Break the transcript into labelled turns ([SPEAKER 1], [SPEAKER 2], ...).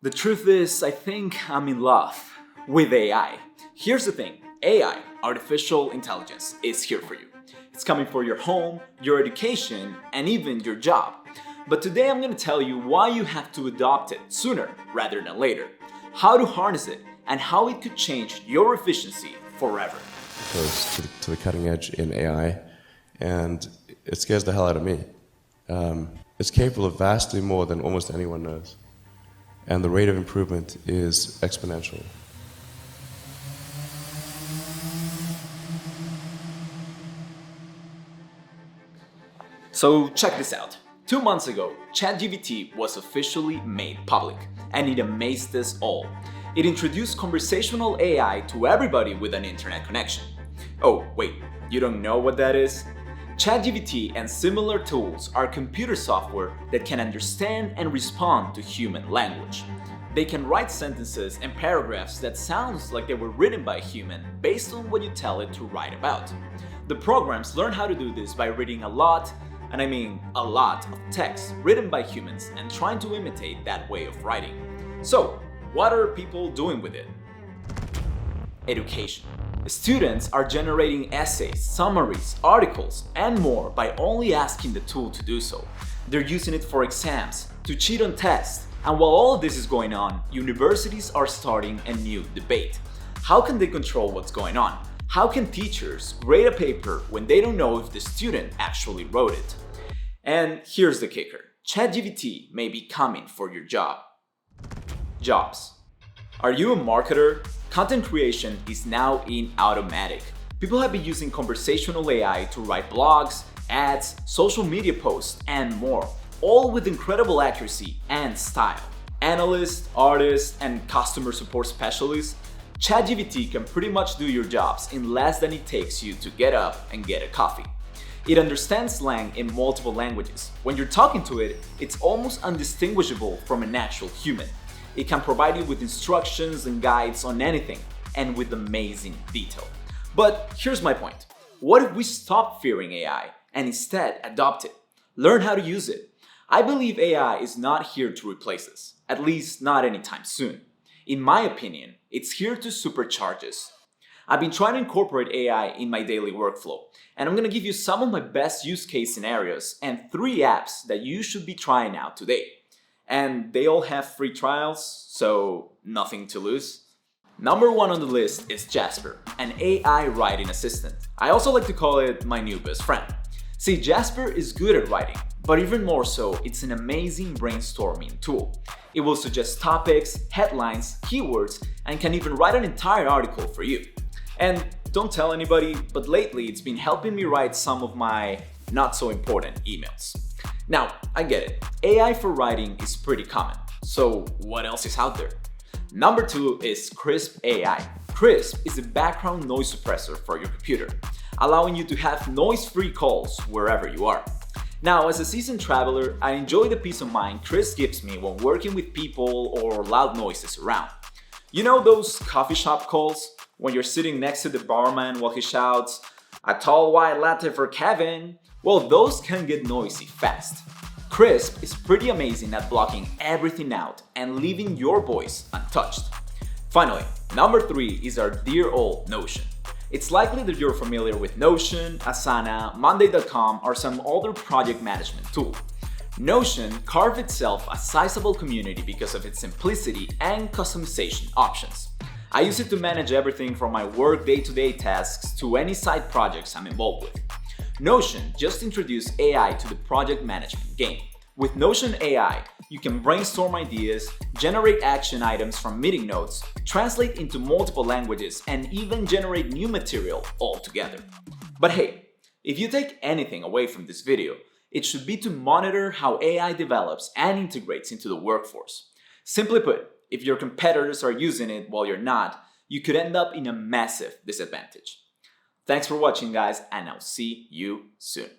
[SPEAKER 1] The truth is, I think I'm in love with AI. Here's the thing, AI, artificial intelligence, is here for you. It's coming for your home, your education, and even your job. But today I'm going to tell you why you have to adopt it sooner rather than later, how to harness it, and how it could change your efficiency forever.
[SPEAKER 2] Close to the cutting edge in AI, and it scares the hell out of me. It's capable of vastly more than almost anyone knows, and the rate of improvement is exponential.
[SPEAKER 1] So check this out. 2 months ago, ChatGPT was officially made public, and it amazed us all. It introduced conversational AI to everybody with an internet connection. Oh, wait, you don't know what that is? ChatGPT and similar tools are computer software that can understand and respond to human language. They can write sentences and paragraphs that sounds like they were written by a human based on what you tell it to write about. The programs learn how to do this by reading a lot, and I mean a lot, of text written by humans and trying to imitate that way of writing. So, what are people doing with it? Education. Students are generating essays, summaries, articles, and more by only asking the tool to do so. They're using it for exams, to cheat on tests, and while all of this is going on, universities are starting a new debate. How can they control what's going on? How can teachers grade a paper when they don't know if the student actually wrote it? And here's the kicker. ChatGPT may be coming for your job. Jobs. Are you a marketer? Content creation is now in automatic. People have been using conversational AI to write blogs, ads, social media posts, and more, all with incredible accuracy and style. Analysts, artists, and customer support specialists, ChatGPT can pretty much do your jobs in less than it takes you to get up and get a coffee. It understands slang in multiple languages. When you're talking to it, it's almost undistinguishable from a natural human. It can provide you with instructions and guides on anything, and with amazing detail. But here's my point. What if we stop fearing AI and instead adopt it? Learn how to use it. I believe AI is not here to replace us, at least not anytime soon. In my opinion, it's here to supercharge us. I've been trying to incorporate AI in my daily workflow, and I'm going to give you some of my best use case scenarios and 3 apps that you should be trying out today. And they all have free trials, so nothing to lose. Number 1 on the list is Jasper, an AI writing assistant. I also like to call it my new best friend. See, Jasper is good at writing, but even more so, it's an amazing brainstorming tool. It will suggest topics, headlines, keywords, and can even write an entire article for you. And don't tell anybody, but lately it's been helping me write some of my not so important emails. Now, I get it, AI for writing is pretty common, so what else is out there? Number 2 is Crisp AI. Crisp is a background noise suppressor for your computer, allowing you to have noise-free calls wherever you are. Now, as a seasoned traveler, I enjoy the peace of mind Crisp gives me when working with people or loud noises around. You know those coffee shop calls? When you're sitting next to the barman while he shouts, "A tall white latte for Kevin"? Well, those can get noisy fast. Crisp is pretty amazing at blocking everything out and leaving your voice untouched. Finally, number 3 is our dear old Notion. It's likely that you're familiar with Notion, Asana, Monday.com, or some other project management tool. Notion carved itself a sizable community because of its simplicity and customization options. I use it to manage everything from my work day-to-day tasks to any side projects I'm involved with. Notion just introduced AI to the project management game. With Notion AI, you can brainstorm ideas, generate action items from meeting notes, translate into multiple languages, and even generate new material altogether. But hey, if you take anything away from this video, it should be to monitor how AI develops and integrates into the workforce. Simply put, if your competitors are using it while you're not, you could end up in a massive disadvantage. Thanks for watching, guys, and I'll see you soon.